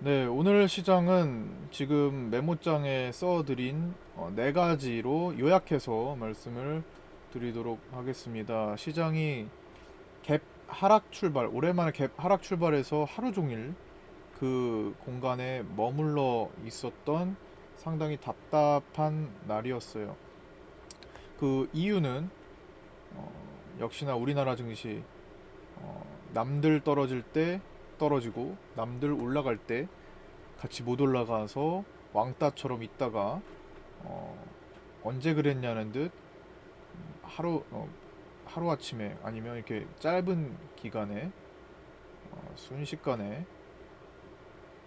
네, 오늘 시장은 지금 메모장에 써드린 네 가지로 요약해서 말씀을 드리도록 하겠습니다. 시장이 갭 하락 출발, 오랜만에 갭 하락 출발해서 하루 종일 그 공간에 머물러 있었던 상당히 답답한 날이었어요. 그 이유는 역시나 우리나라 증시 남들 떨어질 때 떨어지고 남들 올라갈 때 같이 못 올라가서 왕따처럼 있다가 어, 언제 그랬냐는 듯 하루 하루 아침에 아니면 이렇게 짧은 기간에 순식간에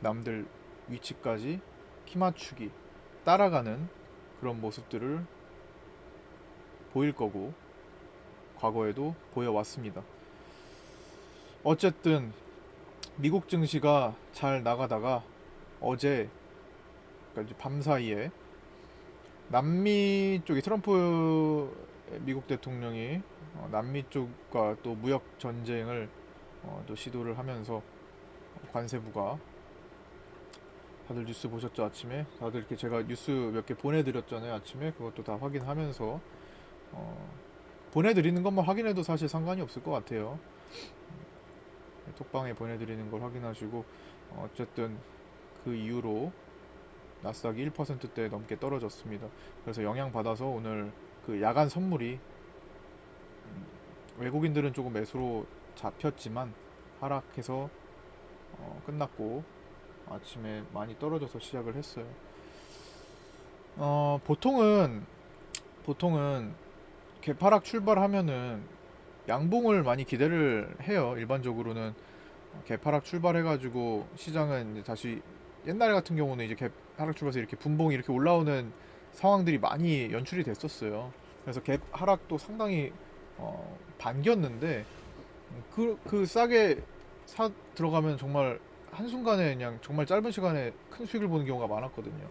남들 위치까지 키 맞추기 따라가는 그런 모습들을 보일 거고 과거에도 보여왔습니다. 어쨌든 미국 증시가 잘 나가다가 어제 그러니까 밤 사이에 남미 쪽이 트럼프 미국 대통령이 남미 쪽과 또 무역 전쟁을 또 시도를 하면서 관세부가 다들 뉴스 보셨죠? 아침에 다들 이렇게 제가 뉴스 몇 개 보내드렸잖아요. 아침에 그것도 다 확인하면서 어, 보내드리는 것만 확인해도 사실 상관이 없을 것 같아요. 톡방에 보내드리는 걸 확인하시고 어쨌든 그 이후로 나스닥이 1%대 넘게 떨어졌습니다. 그래서 영향받아서 오늘 그 야간 선물이 외국인들은 조금 매수로 잡혔지만 하락해서 끝났고 아침에 많이 떨어져서 시작을 했어요. 보통은 개파락 출발하면은 양봉을 많이 기대를 해요. 일반적으로는 개파락 출발해가지고 시장은 이제 다시 옛날 같은 경우는 이제 개파락 출발해서 이렇게 분봉이 이렇게 올라오는 상황들이 많이 연출이 됐었어요. 그래서 갭 하락도 상당히 반겼는데 그 싸게 사 들어가면 정말 한순간에 그냥 정말 짧은 시간에 큰 수익을 보는 경우가 많았거든요.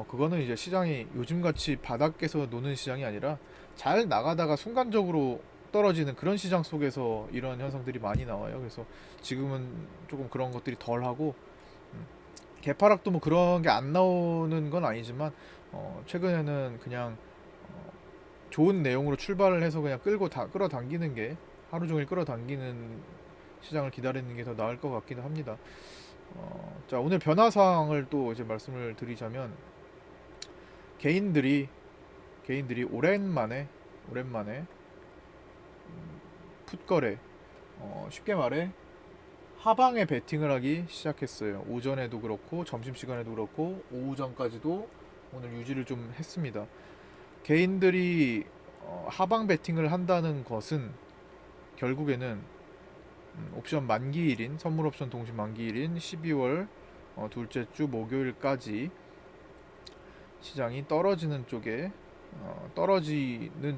그거는 이제 시장이 요즘같이 바닥에서 노는 시장이 아니라 잘 나가다가 순간적으로 떨어지는 그런 시장 속에서 이런 현상들이 많이 나와요. 그래서 지금은 조금 그런 것들이 덜하고 개파락도 뭐 그런 게 안 나오는 건 아니지만 최근에는 그냥 좋은 내용으로 출발을 해서 그냥 끌어당기는 게 하루 종일 끌어당기는 시장을 기다리는 게 더 나을 것 같기도 합니다. 자, 오늘 변화 사항을 또 이제 말씀을 드리자면 개인들이 개인들이 오랜만에 풋거래 쉽게 말해 하방에 베팅을 하기 시작했어요. 오전에도 그렇고 점심시간에도 그렇고 오후 전까지도 오늘 유지를 좀 했습니다. 개인들이 하방 베팅을 한다는 것은 결국에는 옵션 만기일인 선물 옵션 동시 만기일인 12월 둘째 주 목요일까지 시장이 떨어지는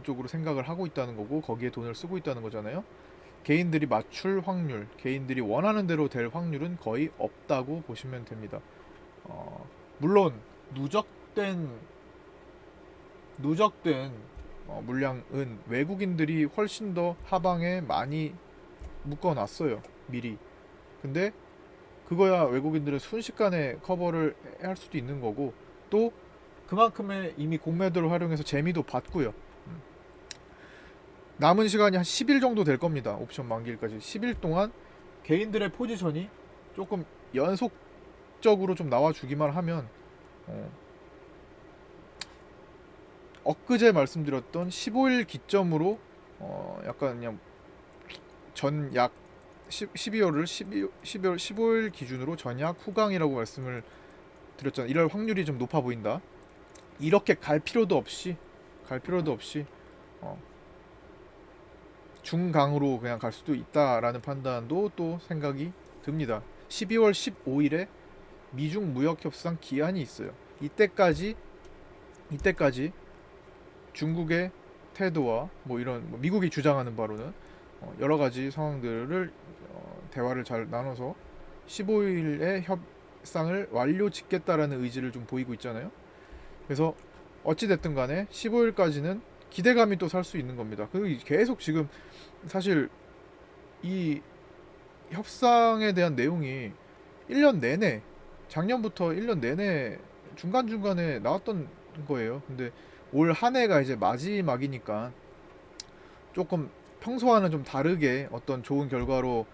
쪽으로 생각을 하고 있다는 거고 거기에 돈을 쓰고 있다는 거잖아요. 개인들이 맞출 확률, 개인들이 원하는 대로 될 확률은 거의 없다고 보시면 됩니다. 물론 누적된 누적된 물량은 외국인들이 훨씬 더 하방에 많이 묶어놨어요. 미리. 근데 그거야 외국인들은 순식간에 커버를 할 수도 있는 거고 또 그만큼의 이미 공매도를 활용해서 재미도 봤고요. 남은 시간이 한 10일 정도 될 겁니다. 옵션 만기일까지 10일 동안 개인들의 포지션이 조금 연속적으로 좀 나와주기만 하면 어, 엊그제 말씀드렸던 15일 기점으로 약간 그냥 전약 12월을 12월 15일 기준으로 전약 후강이라고 말씀을 드렸잖아요. 이럴 확률이 좀 높아 보인다. 이렇게 갈 필요도 없이 어, 중강으로 그냥 갈 수도 있다라는 판단도 또 생각이 듭니다. 12월 15일에 미중 무역 협상 기한이 있어요. 이때까지 중국의 태도와 뭐 이런 뭐 미국이 주장하는 바로는 여러 가지 상황들을 대화를 잘 나눠서 15일에 협상을 완료 짓겠다라는 의지를 좀 보이고 있잖아요. 그래서 어찌 됐든 간에 15일까지는 기대감이 또 살 수 있는 겁니다. 그리고 계속 지금 사실 이 협상에 대한 내용이 1년 내내 작년부터 1년 내내 중간중간에 나왔던 거예요. 근데 올 한 해가 이제 마지막이니까 조금 평소와는 좀 다르게 어떤 좋은 결과로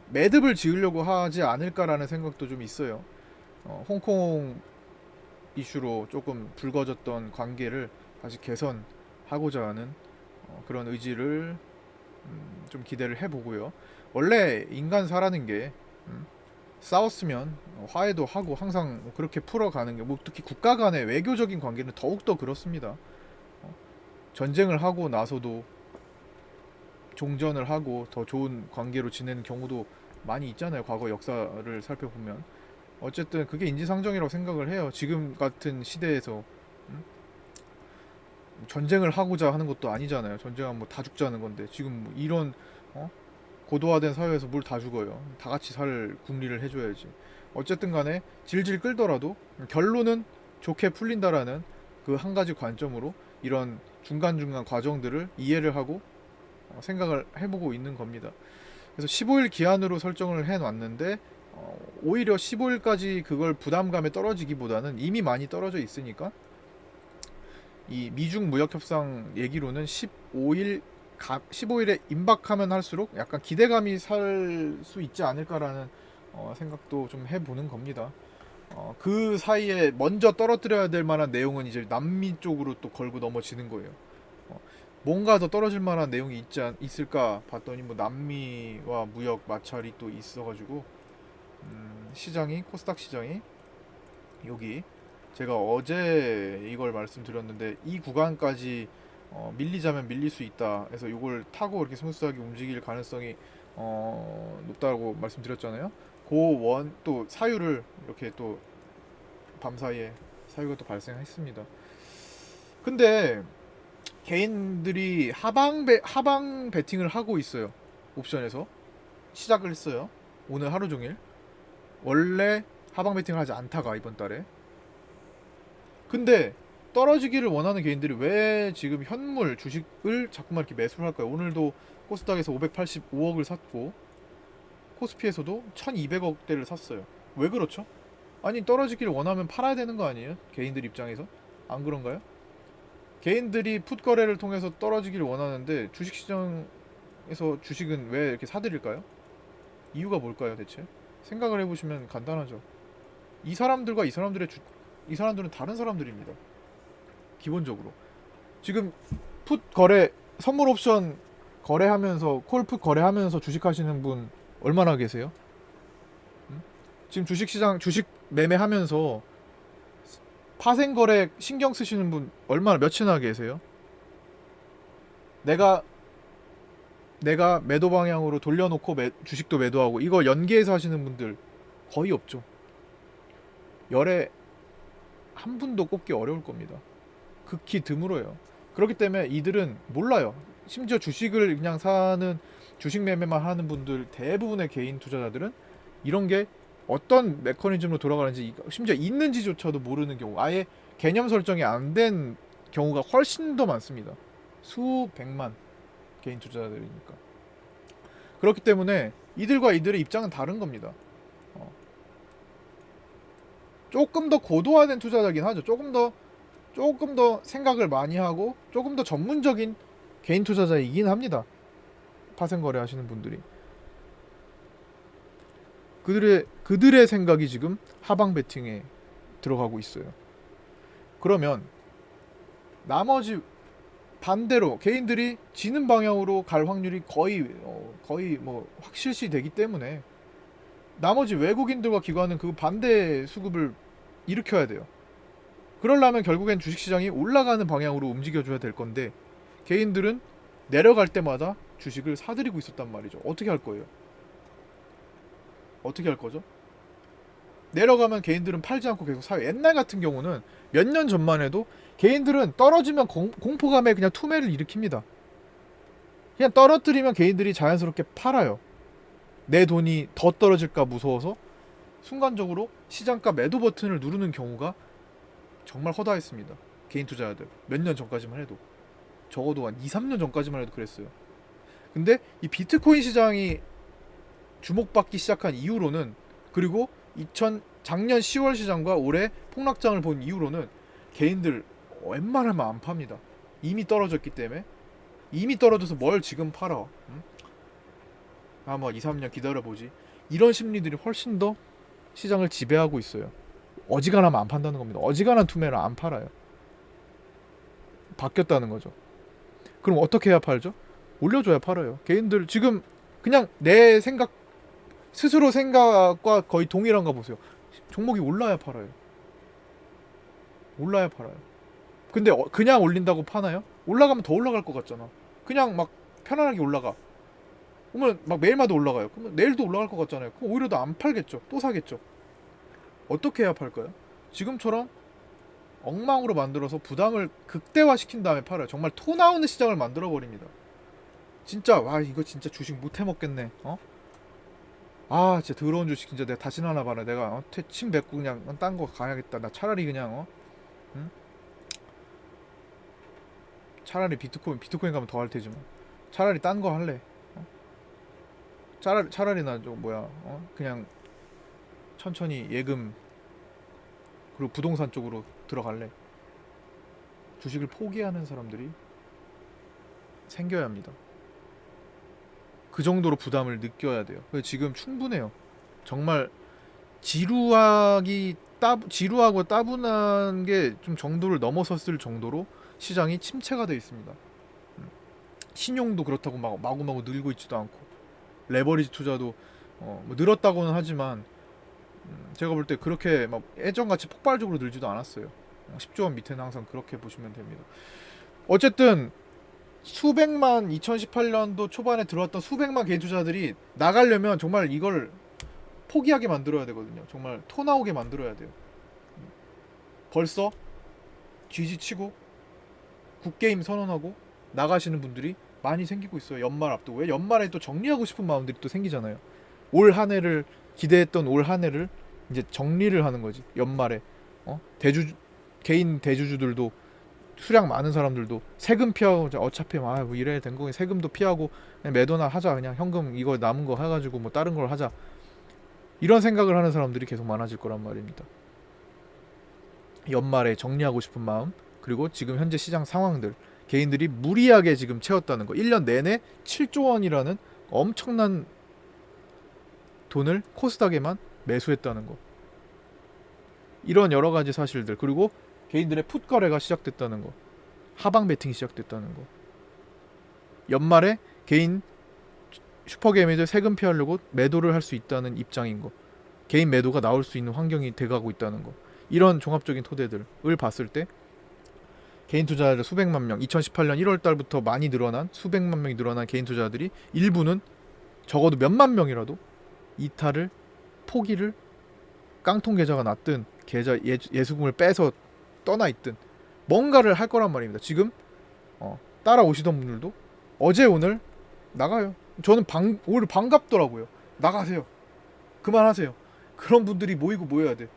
매듭을 지으려고 하지 않을까라는 생각도 좀 있어요. 홍콩 이슈로 조금 불거졌던 관계를 다시 개선하고자 하는 그런 의지를 좀 기대를 해보고요. 원래 인간사라는 게 싸웠으면 화해도 하고 항상 그렇게 풀어가는 게, 뭐 특히 국가 간의 외교적인 관계는 더욱더 그렇습니다. 전쟁을 하고 나서도 종전을 하고 더 좋은 관계로 지내는 경우도 많이 있잖아요. 과거 역사를 살펴보면. 어쨌든 그게 인지상정이라고 생각을 해요. 지금 같은 시대에서 전쟁을 하고자 하는 것도 아니잖아요. 전쟁하면 뭐 다 죽자는 건데 지금 뭐 이런 고도화된 사회에서 뭘 다 죽어요. 다 같이 살 국리를 해줘야지. 어쨌든 간에 질질 끌더라도 결론은 좋게 풀린다라는 그 한 가지 관점으로 이런 중간중간 과정들을 이해를 하고 생각을 해보고 있는 겁니다. 그래서 15일 기한으로 설정을 해놨는데 오히려 15일까지 그걸 부담감에 떨어지기보다는 이미 많이 떨어져 있으니까 이 미중 무역협상 얘기로는 15일에 임박하면 할수록 약간 기대감이 살 수 있지 않을까라는 생각도 좀 해보는 겁니다. 그 사이에 먼저 떨어뜨려야 될 만한 내용은 이제 남미 쪽으로 또 걸고 넘어지는 거예요. 뭔가 더 떨어질 만한 내용이 있을까 봤더니 뭐 남미와 무역 마찰이 또 있어가지고 시장이, 코스닥 시장이 여기 제가 어제 이걸 말씀드렸는데 이 구간까지 밀리자면 밀릴 수 있다. 그래서 이걸 타고 이렇게 스무스하게 움직일 가능성이 높다고 말씀드렸잖아요. 그 또 사유를 이렇게 또 밤사이에 사유가 또 발생했습니다. 근데 개인들이 하방 베팅을 하고 있어요. 옵션에서 시작을 했어요. 오늘 하루 종일. 원래 하방 베팅을 하지 않다가 이번 달에. 근데 떨어지기를 원하는 개인들이 왜 지금 현물 주식을 자꾸만 이렇게 매수를 할까요? 오늘도 코스닥에서 585억을 샀고 코스피에서도 1200억대를 샀어요. 왜 그렇죠? 아니 떨어지기를 원하면 팔아야 되는 거 아니에요? 개인들 입장에서? 안 그런가요? 개인들이 풋 거래를 통해서 떨어지기를 원하는데 주식시장에서 주식은 왜 이렇게 사들일까요? 이유가 뭘까요 대체? 생각을 해보시면 간단하죠. 이 사람들과 이 사람들은 다른 사람들입니다. 기본적으로 지금 풋 거래, 선물 옵션 거래하면서 콜풋 거래하면서 주식하시는 분 얼마나 계세요? 지금 주식시장 주식 매매하면서 파생 거래 신경 쓰시는 분 얼마나 몇이나 계세요? 내가 매도 방향으로 돌려놓고 주식도 매도하고 이거 연계해서 하시는 분들 거의 없죠. 열에 한 분도 꼽기 어려울 겁니다. 극히 드물어요. 그렇기 때문에 이들은 몰라요. 심지어 주식을 그냥 사는, 주식 매매만 하는 분들, 대부분의 개인 투자자들은 이런 게 어떤 메커니즘으로 돌아가는지, 심지어 있는지조차도 모르는 경우, 아예 개념 설정이 안 된 경우가 훨씬 더 많습니다. 수백만 개인 투자자들이니까. 그렇기 때문에 이들과 이들의 입장은 다른 겁니다. 조금 더 고도화된 투자자긴 하죠. 조금 더 생각을 많이 하고 조금 더 전문적인 개인 투자자이긴 합니다. 파생 거래 하시는 분들이. 그들의 생각이 지금 하방 베팅에 들어가고 있어요. 그러면 나머지 반대로 개인들이 지는 방향으로 갈 확률이 거의 뭐 확실시 되기 때문에 나머지 외국인들과 기관은 그 반대 수급을 일으켜야 돼요. 그러려면 결국엔 주식시장이 올라가는 방향으로 움직여줘야 될 건데 개인들은 내려갈 때마다 주식을 사들이고 있었단 말이죠. 어떻게 할 거예요? 어떻게 할 거죠? 내려가면 개인들은 팔지 않고 계속 사요. 옛날 같은 경우는 몇 년 전만 해도 개인들은 떨어지면 공포감에 그냥 투매를 일으킵니다. 그냥 떨어뜨리면 개인들이 자연스럽게 팔아요. 내 돈이 더 떨어질까 무서워서 순간적으로 시장가 매도 버튼을 누르는 경우가 정말 허다했습니다. 개인 투자자들 몇 년 전까지만 해도, 적어도 한 2, 3년 전까지만 해도 그랬어요. 근데 이 비트코인 시장이 주목받기 시작한 이후로는, 그리고 작년 10월 시장과 올해 폭락장을 본 이후로는 개인들 웬만하면 안 팝니다. 이미 떨어졌기 때문에. 이미 떨어져서 뭘 지금 팔아. 응? 뭐 2, 3년 기다려보지. 이런 심리들이 훨씬 더 시장을 지배하고 있어요. 어지간하면 안 판다는 겁니다. 어지간한 투매를 안 팔아요. 바뀌었다는 거죠. 그럼 어떻게 해야 팔죠? 올려줘야 팔아요. 개인들 지금 그냥 내 생각, 스스로 생각과 거의 동일한 거 보세요. 종목이 올라야 팔아요. 올라야 팔아요. 근데 그냥 올린다고 파나요? 올라가면 더 올라갈 것 같잖아. 그냥 막 편안하게 올라가. 그러면 막 매일마다 올라가요. 그러면 내일도 올라갈 것 같잖아요. 그럼 오히려 더 안 팔겠죠. 또 사겠죠. 어떻게 해야 팔까요? 지금처럼 엉망으로 만들어서 부담을 극대화시킨 다음에 팔아요. 정말 토 나오는 시장을 만들어 버립니다. 진짜 와 이거 진짜 주식 못 해먹겠네. 아 진짜 더러운 주식 진짜 내가 다시는 하나 봐라. 내가 침 뱉고 그냥 딴 거 가야겠다. 나 차라리 그냥 응? 차라리 비트코인 가면 더 할 테지 뭐. 차라리 딴 거 할래. 차라리 나 저 뭐야 그냥 천천히 예금 그리고 부동산 쪽으로 들어갈래. 주식을 포기하는 사람들이 생겨야 합니다. 그 정도로 부담을 느껴야 돼요. 그래서 지금 충분해요. 정말 지루하고 따분한 게 좀 정도를 넘어섰을 정도로 시장이 침체가 되어 있습니다. 신용도 그렇다고 막 마구마구 늘고 있지도 않고 레버리지 투자도 뭐 늘었다고는 하지만 제가 볼 때 그렇게 막 예전같이 폭발적으로 늘지도 않았어요. 10조 원 밑에는 항상 그렇게 보시면 됩니다. 어쨌든 수백만 2018년도 초반에 들어왔던 수백만 개인 투자들이 나가려면 정말 이걸 포기하게 만들어야 되거든요. 정말 토 나오게 만들어야 돼요. 벌써 쥐지치고 굿게임 선언하고 나가시는 분들이 많이 생기고 있어요. 연말 앞두고. 왜 연말에 또 정리하고 싶은 마음들이 또 생기잖아요. 올 한 해를 기대했던 올 한 해를 이제 정리를 하는 거지. 연말에 개인 대주주들도 수량 많은 사람들도 세금 피하고 어차피 뭐 이래 된 거니 세금도 피하고 그냥 매도나 하자. 그냥 현금 이거 남은 거 해가지고 뭐 다른 걸 하자. 이런 생각을 하는 사람들이 계속 많아질 거란 말입니다. 연말에 정리하고 싶은 마음 그리고 지금 현재 시장 상황들 개인들이 무리하게 지금 채웠다는 거 1년 내내 7조 원이라는 엄청난 돈을 코스닥에만 매수했다는 거 이런 여러 가지 사실들 그리고 개인들의 풋 거래가 시작됐다는 거 하방 베팅이 시작됐다는 거 연말에 개인 슈퍼게임들 세금 피하려고 매도를 할 수 있다는 입장인 거 개인 매도가 나올 수 있는 환경이 돼가고 있다는 거 이런 종합적인 토대들을 봤을 때 개인 투자자 수백만 명 2018년 1월 달부터 많이 늘어난 수백만 명이 늘어난 개인 투자자들이 일부는 적어도 몇만 명이라도 이탈을 포기를 깡통 계좌가 났든 계좌 예수금을 빼서 떠나 있든 뭔가를 할 거란 말입니다. 지금 따라오시던 분들도 어제 오늘 나가요. 저는 오히려 반갑더라고요. 나가세요. 그만하세요. 그런 분들이 모여야 돼.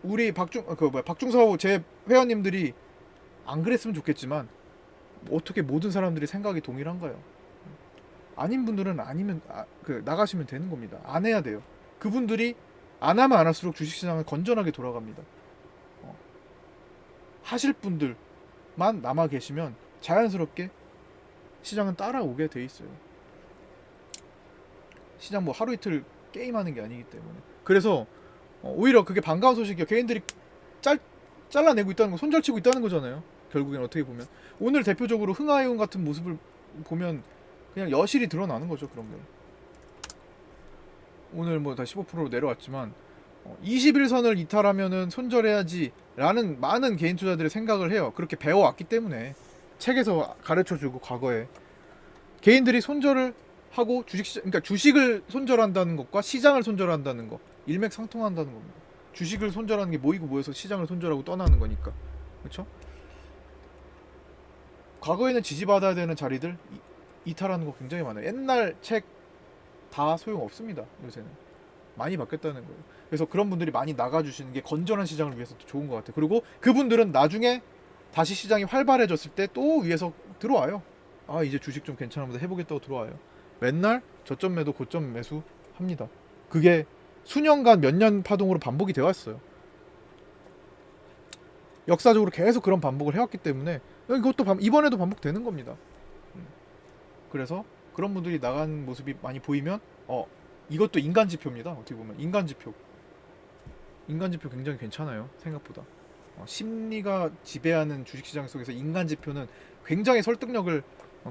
우리 박중서 제 회원님들이 안 그랬으면 좋겠지만 어떻게 모든 사람들이 생각이 동일한가요? 아닌 분들은 아니면 나가시면 되는 겁니다. 안 해야 돼요. 그분들이 안 하면 안 할수록 주식시장은 건전하게 돌아갑니다. 하실 분들만 남아 계시면 자연스럽게 시장은 따라오게 돼 있어요. 시장 뭐 하루 이틀 게임하는 게 아니기 때문에. 그래서 오히려 그게 반가운 소식이요. 개인들이 잘라내고 있다는 거, 손절치고 있다는 거잖아요. 결국엔 어떻게 보면 오늘 대표적으로 흥하해운 같은 모습을 보면 그냥 여실히 드러나는 거죠. 그런 게 오늘 뭐 다 15%로 내려왔지만 21선을 이탈하면은 손절해야지 라는 많은 개인 투자들의 생각을 해요. 그렇게 배워왔기 때문에 책에서 가르쳐주고 과거에 개인들이 손절을 하고 그러니까 주식을 손절한다는 것과 시장을 손절한다는 거 일맥상통한다는 겁니다. 주식을 손절하는 게 모이고 모여서 시장을 손절하고 떠나는 거니까. 그렇죠? 과거에는 지지받아야 되는 자리들 이탈하는 거 굉장히 많아요. 옛날 책 다 소용없습니다. 요새는 많이 바뀌었다는 거예요. 그래서 그런 분들이 많이 나가주시는 게 건전한 시장을 위해서 좋은 것 같아요. 그리고 그분들은 나중에 다시 시장이 활발해졌을 때 또 위에서 들어와요. 아 이제 주식 좀 괜찮은 보다 해보겠다고 들어와요. 맨날 저점 매도 고점 매수 합니다. 그게 수년간 몇 년 파동으로 반복이 되어 왔어요. 역사적으로 계속 그런 반복을 해왔기 때문에 이것도 이번에도 반복되는 겁니다. 그래서 그런 분들이 나간 모습이 많이 보이면 이것도 인간 지표입니다. 어떻게 보면 인간 지표 굉장히 괜찮아요. 생각보다 심리가 지배하는 주식시장 속에서 인간 지표는 굉장히 설득력을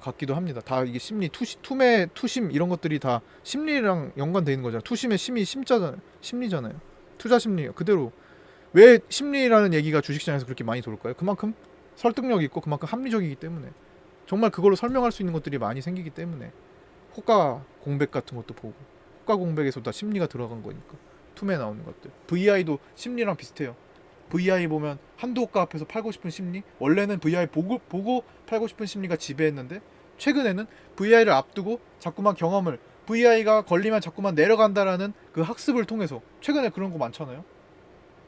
갖기도 합니다. 다 이게 심리, 투매, 투심 이런 것들이 다 심리랑 연관되어 있는 거잖아요. 투심의 심이 심리잖아요. 투자 심리 그대로. 왜 심리라는 얘기가 주식시장에서 그렇게 많이 돌까요? 그만큼 설득력이 있고 그만큼 합리적이기 때문에, 정말 그걸로 설명할 수 있는 것들이 많이 생기기 때문에. 호가 공백 같은 것도 보고, 호가 공백에서 다 심리가 들어간 거니까. 투매 나오는 것들, VI도 심리랑 비슷해요. VI 보면 한도 호가 앞에서 팔고 싶은 심리, 원래는 VI 보고 팔고 싶은 심리가 지배했는데 최근에는 VI를 앞두고 자꾸만 경험을, VI가 걸리면 자꾸만 내려간다라는 그 학습을 통해서, 최근에 그런 거 많잖아요.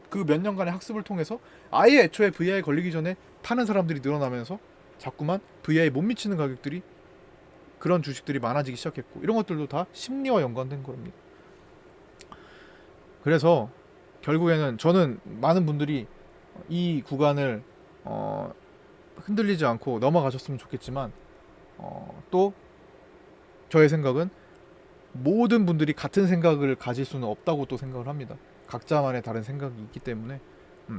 그 몇 년간의 학습을 통해서 아예 애초에 VI 걸리기 전에 타는 사람들이 늘어나면서 자꾸만 VI 못 미치는 가격들이, 그런 주식들이 많아지기 시작했고, 이런 것들도 다 심리와 연관된 겁니다. 그래서 결국에는 저는 많은 분들이 이 구간을 흔들리지 않고 넘어가셨으면 좋겠지만, 또 저의 생각은 모든 분들이 같은 생각을 가질 수는 없다고 또 생각을 합니다. 각자만의 다른 생각이 있기 때문에.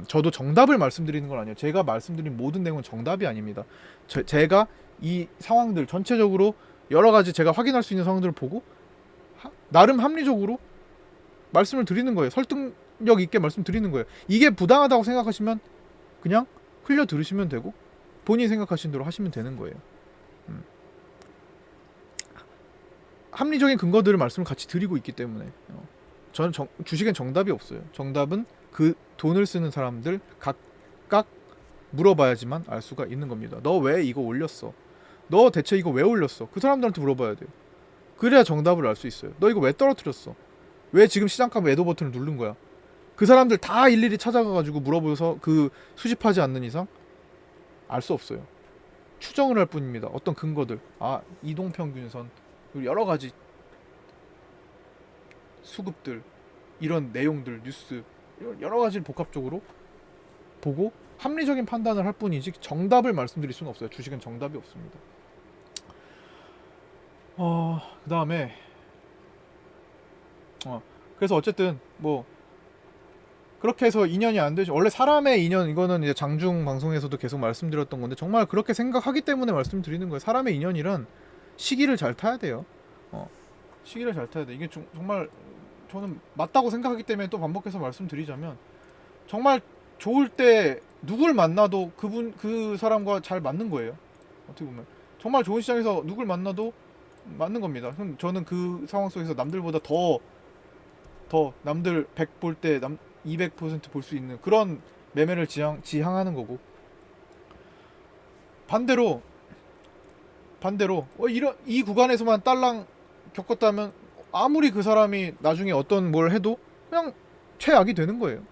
저도 정답을 말씀드리는 건 아니에요. 제가 말씀드린 모든 내용은 정답이 아닙니다. 제가 이 상황들 전체적으로 여러 가지 제가 확인할 수 있는 상황들을 보고 나름 합리적으로 말씀을 드리는 거예요. 설득력 있게 말씀드리는 거예요. 이게 부당하다고 생각하시면 그냥 흘려 들으시면 되고, 본인이 생각하신 대로 하시면 되는 거예요. 합리적인 근거들을 말씀을 같이 드리고 있기 때문에. 저는 주식엔 정답이 없어요. 정답은 그 돈을 쓰는 사람들 각각 물어봐야지만 알 수가 있는 겁니다. 너 왜 이거 올렸어? 너 대체 이거 왜 올렸어? 그 사람들한테 물어봐야 돼요. 그래야 정답을 알 수 있어요. 너 이거 왜 떨어뜨렸어? 왜 지금 시장값 매도 버튼을 누른 거야? 그 사람들 다 일일이 찾아가가지고 물어보서 그 수집하지 않는 이상 알 수 없어요. 추정을 할 뿐입니다. 어떤 근거들, 이동평균선, 그리고 여러 가지 수급들, 이런 내용들, 뉴스, 여러 가지를 복합적으로 보고 합리적인 판단을 할 뿐이지 정답을 말씀드릴 수는 없어요. 주식은 정답이 없습니다. 그 다음에 그래서 어쨌든 뭐 그렇게 해서 인연이 안 되죠. 원래 사람의 인연, 이거는 이제 장중 방송에서도 계속 말씀드렸던 건데, 정말 그렇게 생각하기 때문에 말씀드리는 거예요. 사람의 인연이란 시기를 잘 타야 돼요. 시기를 잘 타야 돼. 이게 정말 저는 맞다고 생각하기 때문에 또 반복해서 말씀드리자면, 정말 좋을 때 누굴 만나도 그 사람과 잘 맞는 거예요. 어떻게 보면 정말 좋은 시장에서 누굴 만나도 맞는 겁니다. 저는 그 상황 속에서 남들보다 더 남들 100 볼 때 200% 볼 수 있는 그런 매매를 지향하는 거고, 반대로 이 구간에서만 딸랑 겪었다면 아무리 그 사람이 나중에 어떤 뭘 해도 그냥 최악이 되는 거예요.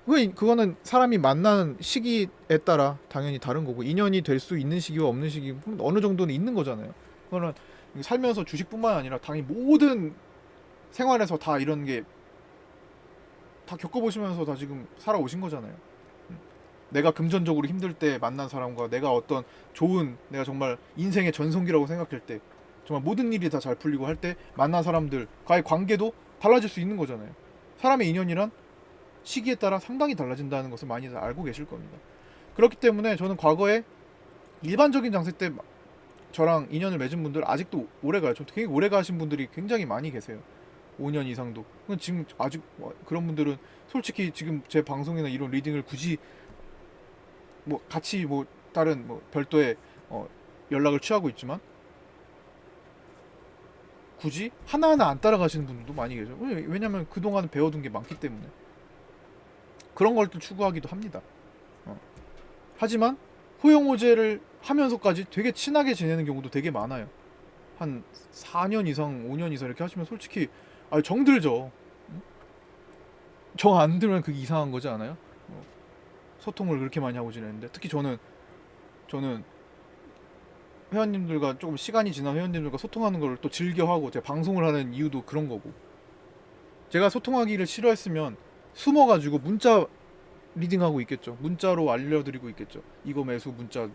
그거는 사람이 만나는 시기에 따라 당연히 다른 거고, 인연이 될 수 있는 시기와 없는 시기 어느 정도는 있는 거잖아요. 그거는 살면서 주식뿐만 아니라 당연히 모든 생활에서 다 이런 게 다 겪어보시면서 다 지금 살아오신 거잖아요. 내가 금전적으로 힘들 때 만난 사람과 내가 어떤 내가 정말 인생의 전성기라고 생각할 때, 정말 모든 일이 다 잘 풀리고 할 때 만난 사람들과의 관계도 달라질 수 있는 거잖아요. 사람의 인연이란 시기에 따라 상당히 달라진다는 것을 많이 알고 계실 겁니다. 그렇기 때문에 저는 과거에 일반적인 장세 때 저랑 인연을 맺은 분들 아직도 오래 가요. 저 되게 오래 가신 분들이 굉장히 많이 계세요. 5년 이상도. 지금 아직 그런 분들은 솔직히 지금 제 방송이나 이런 리딩을 굳이 같이 다른 별도의 연락을 취하고 있지만 굳이 하나하나 안 따라가시는 분들도 많이 계세요. 왜냐면 그동안 배워둔 게 많기 때문에. 그런 걸 또 추구하기도 합니다. 하지만 호영호제를 하면서까지 되게 친하게 지내는 경우도 되게 많아요. 한 4년 이상, 5년 이상 이렇게 하시면 솔직히 정들죠. 정 안 들면 그게 이상한 거지 않아요? 소통을 그렇게 많이 하고 지내는데, 특히 저는 회원님들과 조금 시간이 지난 회원님들과 소통하는 걸 또 즐겨하고 제가 방송을 하는 이유도 그런 거고. 제가 소통하기를 싫어했으면 숨어가지고 문자 리딩하고 있겠죠. 문자로 알려드리고 있겠죠. 이거 매수 문자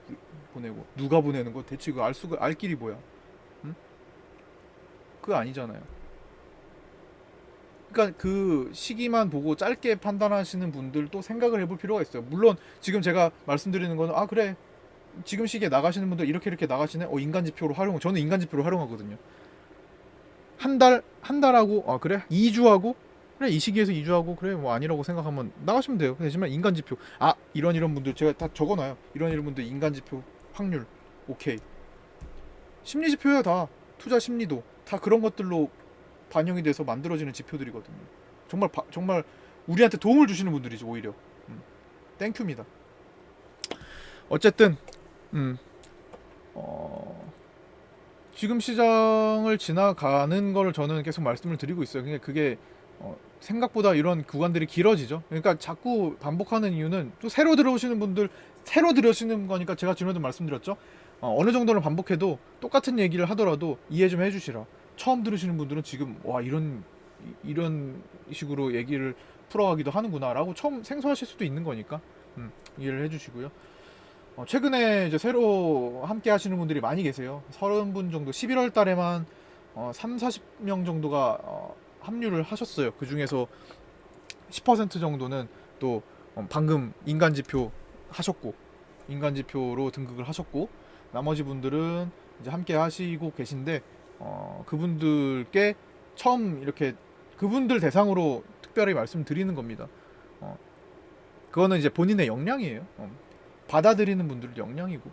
보내고 누가 보내는 거 대체 그 알 수가 알 길이 뭐야? 응? 그거 아니잖아요. 그러니까 그 시기만 보고 짧게 판단하시는 분들도 생각을 해볼 필요가 있어요. 물론 지금 제가 말씀드리는 거는 아 그래 지금 시기에 나가시는 분들 이렇게 이렇게 나가시네. 인간 지표로 활용. 저는 인간 지표로 활용하거든요. 한 달하고 아 그래 2주하고 그래 이 시기에서 2주하고 그래 뭐 아니라고 생각하면 나가시면 돼요. 하지만 인간 지표 이런 분들 제가 다 적어놔요. 이런 분들 인간 지표 확률 오케이. 심리 지표야 다 투자 심리도 다 그런 것들로 반영이 돼서 만들어지는 지표들이거든요. 정말 우리한테 도움을 주시는 분들이죠 오히려. 땡큐입니다. 어쨌든 어, 지금 시장을 지나가는 걸 저는 계속 말씀을 드리고 있어요. 그게 생각보다 이런 구간들이 길어지죠. 그러니까 자꾸 반복하는 이유는 또 새로 들어오시는 분들 새로 들으시는 거니까 제가 지금도 말씀드렸죠. 어느 정도는 반복해도 똑같은 얘기를 하더라도 이해 좀 해주시라. 처음 들으시는 분들은 지금 와 이런 식으로 얘기를 풀어가기도 하는구나라고 처음 생소하실 수도 있는 거니까 이해를 해주시고요. 최근에 이제 새로 함께 하시는 분들이 많이 계세요. 30분 정도 11월 달에만 3, 40명 정도가 합류를 하셨어요. 그 중에서 10% 정도는 또 방금 인간지표 하셨고 인간지표로 등극을 하셨고 나머지 분들은 이제 함께 하시고 계신데 그분들께 처음 이렇게 그분들 대상으로 특별히 말씀드리는 겁니다. 그거는 이제 본인의 역량이에요. 받아들이는 분들도 역량이고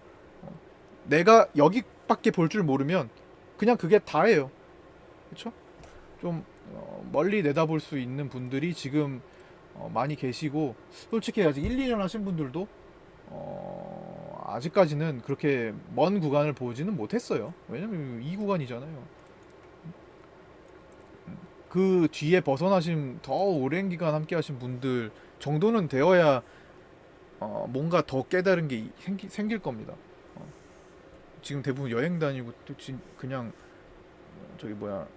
내가 여기밖에 볼 줄 모르면 그냥 그게 다예요. 그렇죠? 좀 멀리 내다볼 수 있는 분들이 지금 많이 계시고 솔직히 아직 1, 2년 하신 분들도 아직까지는 그렇게 먼 구간을 보지는 못했어요. 왜냐면 이 구간이잖아요. 그 뒤에 벗어나신 더 오랜 기간 함께 하신 분들 정도는 되어야 뭔가 더 깨달은 게 생길 겁니다. 지금 대부분 여행 다니고 그냥 저기 뭐야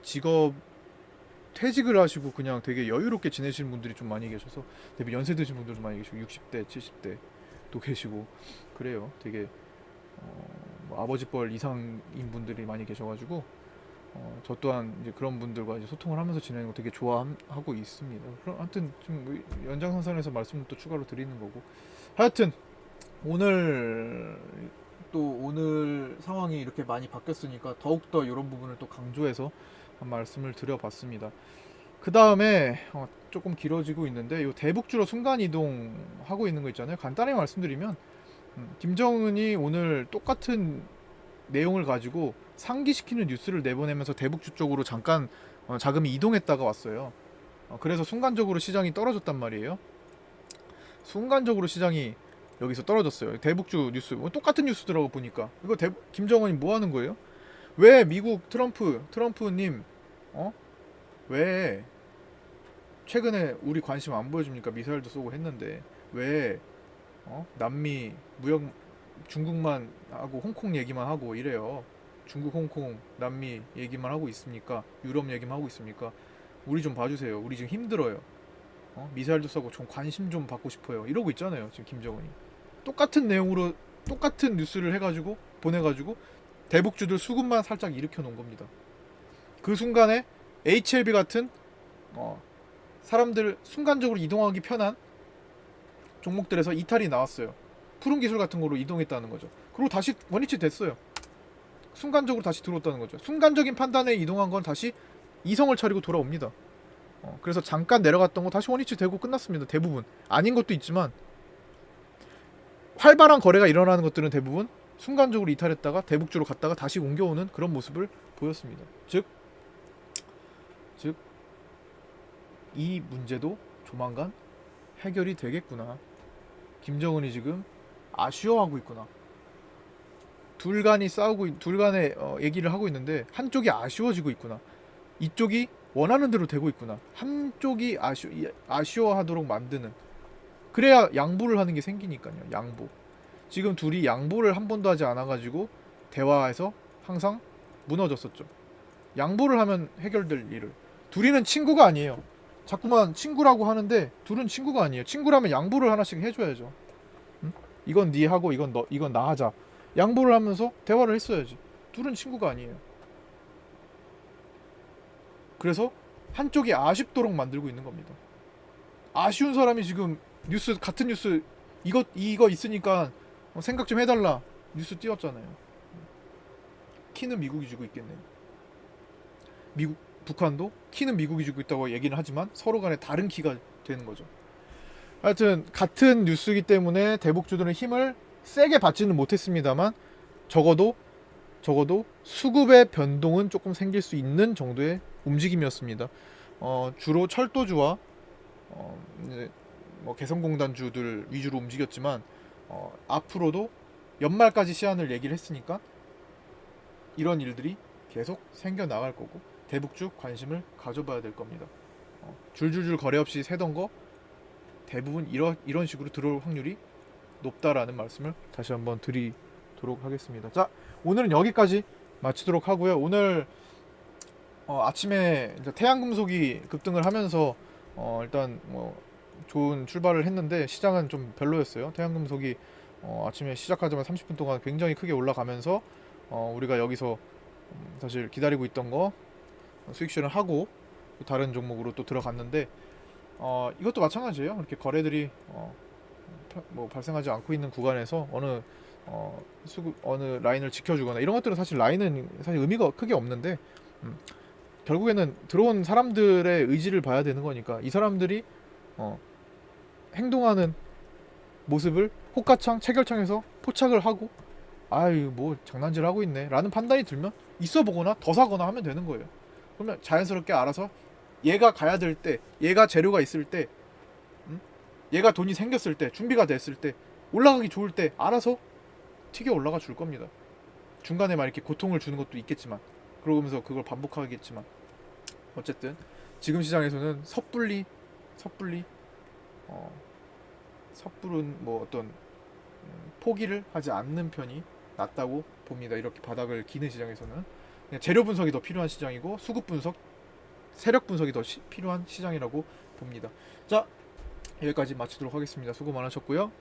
직업 퇴직을 하시고 그냥 되게 여유롭게 지내시는 분들이 좀 많이 계셔서 대부분 연세 드신 분들도 많이 계시고 60대, 70대도 계시고 그래요. 되게 뭐 아버지 뻘 이상인 분들이 많이 계셔가지고 저 또한 이제 그런 분들과 이제 소통을 하면서 지내는 거 되게 좋아하고 있습니다. 그럼 하여튼 좀 연장선상에서 말씀을 또 추가로 드리는 거고 하여튼 오늘 상황이 이렇게 많이 바뀌었으니까 더욱더 이런 부분을 또 강조해서 한 말씀을 드려봤습니다. 그 다음에 조금 길어지고 있는데 요 대북주로 순간 이동하고 있는 거 있잖아요. 간단히 말씀드리면 김정은이 오늘 똑같은 내용을 가지고 상기시키는 뉴스를 내보내면서 대북주 쪽으로 잠깐 자금이 이동했다가 왔어요. 그래서 순간적으로 시장이 떨어졌단 말이에요. 순간적으로 시장이 여기서 떨어졌어요. 대북주 뉴스 똑같은 뉴스더라고 보니까 이거 김정은이 뭐 하는 거예요? 왜 미국 트럼프님 왜 최근에 우리 관심 안 보여줍니까? 미사일도 쏘고 했는데 왜 남미 무역 중국만 하고 홍콩 얘기만 하고 이래요. 중국, 홍콩, 남미 얘기만 하고 있습니까? 유럽 얘기만 하고 있습니까? 우리 좀 봐주세요. 우리 지금 힘들어요. 미사일도 쏘고 좀 관심 좀 받고 싶어요. 이러고 있잖아요. 지금 김정은이. 똑같은 내용으로 똑같은 뉴스를 해가지고 보내가지고 대북주들 수급만 살짝 일으켜 놓은 겁니다. 그 순간에 HLB 같은 사람들 순간적으로 이동하기 편한 종목들에서 이탈이 나왔어요. 푸른 기술 같은 거로 이동했다는 거죠. 그리고 다시 원위치 됐어요. 순간적으로 다시 들어왔다는 거죠. 순간적인 판단에 이동한 건 다시 이성을 차리고 돌아옵니다. 그래서 잠깐 내려갔던 거 다시 원위치 되고 끝났습니다. 대부분 아닌 것도 있지만 활발한 거래가 일어나는 것들은 대부분 순간적으로 이탈했다가 대북주로 갔다가 다시 옮겨오는 그런 모습을 보였습니다. 즉 이 문제도 조만간 해결이 되겠구나. 김정은이 지금 아쉬워하고 있구나. 둘 간의 얘기를 하고 있는데 한쪽이 아쉬워지고 있구나. 이쪽이 원하는 대로 되고 있구나. 한쪽이 아쉬워하도록 만드는. 그래야 양보를 하는 게 생기니까요. 양보. 지금 둘이 양보를 한 번도 하지 않아가지고 대화에서 항상 무너졌었죠. 양보를 하면 해결될 일을 둘이는 친구가 아니에요. 자꾸만 친구라고 하는데 둘은 친구가 아니에요. 친구라면 양보를 하나씩 해줘야죠. 응? 이건 네 하고 이건 나 하자. 양보를 하면서 대화를 했어야지. 둘은 친구가 아니에요. 그래서 한쪽이 아쉽도록 만들고 있는 겁니다. 아쉬운 사람이 지금 같은 뉴스 이거 있으니까 생각 좀 해달라 뉴스 띄웠잖아요. 키는 미국이 주고 있겠네요. 미국 북한도 키는 미국이 주고 있다고 얘기는 하지만 서로 간에 다른 키가 되는 거죠. 하여튼 같은 뉴스이기 때문에 대북주들은 힘을 세게 받지는 못했습니다만 적어도 수급의 변동은 조금 생길 수 있는 정도의 움직임이었습니다. 주로 철도주와 이제 뭐 개성공단주들 위주로 움직였지만 앞으로도 연말까지 시한을 얘기를 했으니까 이런 일들이 계속 생겨 나갈 거고 대북주 관심을 가져봐야 될 겁니다. 줄줄줄 거래 없이 새던 거 대부분 이런 식으로 들어올 확률이 높다라는 말씀을 다시 한번 드리도록 하겠습니다. 자, 오늘은 여기까지 마치도록 하고요. 오늘 아침에 태양금속이 급등을 하면서 일단 뭐 좋은 출발을 했는데 시장은 좀 별로였어요. 태양금속이 아침에 시작하자마자 30분 동안 굉장히 크게 올라가면서 우리가 여기서 사실 기다리고 있던 거 수익 실현 하고 다른 종목으로 또 들어갔는데 이것도 마찬가지예요. 이렇게 거래들이 뭐 발생하지 않고 있는 구간에서 어느 라인을 지켜주거나 이런 것들은 사실 라인은 사실 의미가 크게 없는데 결국에는 들어온 사람들의 의지를 봐야 되는 거니까 이 사람들이 행동하는 모습을 호가창 체결창에서 포착을 하고 아유 뭐 장난질 하고 있네 라는 판단이 들면 있어 보거나 더 사거나 하면 되는 거예요. 그러면 자연스럽게 알아서 얘가 가야 될 때, 얘가 재료가 있을 때, 얘가 돈이 생겼을 때, 준비가 됐을 때, 올라가기 좋을 때 알아서 튀겨 올라가 줄 겁니다. 중간에 막 이렇게 고통을 주는 것도 있겠지만 그러면서 그걸 반복하겠지만 어쨌든 지금 시장에서는 섣부른 뭐 어떤 포기를 하지 않는 편이 낫다고 봅니다. 이렇게 바닥을 기는 시장에서는 그냥 재료 분석이 더 필요한 시장이고 수급 분석, 세력 분석이 더 필요한 시장이라고 봅니다. 자, 여기까지 마치도록 하겠습니다. 수고 많으셨고요.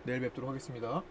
내일 뵙도록 하겠습니다.